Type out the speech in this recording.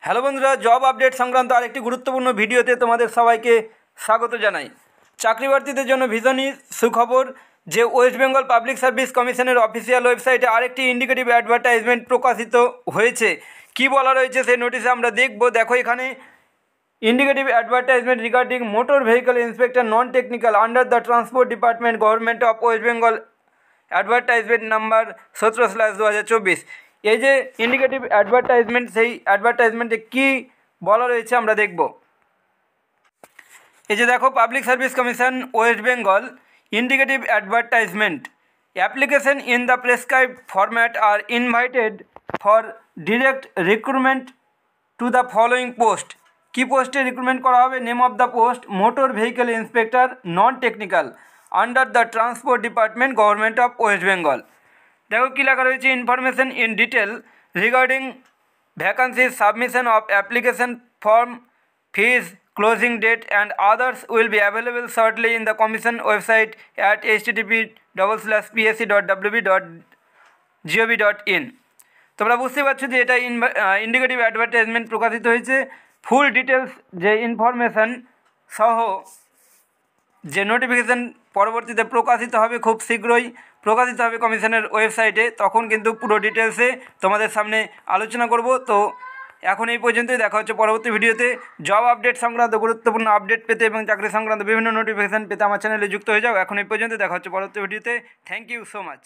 Hello বন্ধুরা, job update সংক্রান্ত আরেকটি গুরুত্বপূর্ণ ভিডিওতে তোমাদের সবাইকে স্বাগত জানাই। চাকরি প্রার্থীদের জন্য ভীষণই সুখবর যে ওয়েস্ট বেঙ্গল পাবলিক সার্ভিস কমিশনের অফিসিয়াল ওয়েবসাইটে আরেকটি ইন্ডিকেটিভ অ্যাডভার্টাইজমেন্ট প্রকাশিত হয়েছে। কি বলা রয়েছে সেই নোটিশে আমরা দেখব। দেখো এখানে indicative advertisement regarding motor vehicle inspector non technical under the transport department government of West Bengal advertisement number 17/2024। এই যে ইন্ডিকেটিভ অ্যাডভার্টাইজমেন্ট, সেই অ্যাডভার্টাইজমেন্টে কী বলা রয়েছে আমরা দেখব। এই যে দেখো, public service commission West Bengal indicative advertisement application in the prescribed format are invited for direct recruitment to the following post. কী পোস্টে রিক্রুটমেন্ট করা হবে? Name of the post motor vehicle inspector non technical under the transport department government of West Bengal. দেখো কী লেখা রয়েছে, information in detail regarding vacancies, submission of application form, fees, closing date and others will be available shortly in the commission website at http://psc.wb.gov.in। তোমরা বুঝতে পারছো যে এটা indicative advertisement প্রকাশিত হয়েছে। ফুল ডিটেলস যে ইনফরমেশান সহ যে নোটিফিকেশান পরবর্তীতে প্রকাশিত হবে, খুব শীঘ্রই প্রকাশিত হবে কমিশনের ওয়েবসাইটে, তখন কিন্তু পুরো ডিটেলসে তোমাদের সামনে আলোচনা করব। তো এখন এই পর্যন্তই, দেখা হচ্ছে পরবর্তী ভিডিওতে। জব আপডেট সংক্রান্ত গুরুত্বপূর্ণ আপডেট পেতে এবং চাকরি সংক্রান্ত বিভিন্ন নোটিফিকেশান পেতে আমার চ্যানেলে যুক্ত হয়ে যাও। এখন এই পর্যন্ত, দেখা হচ্ছে পরবর্তী ভিডিওতে। Thank you so much.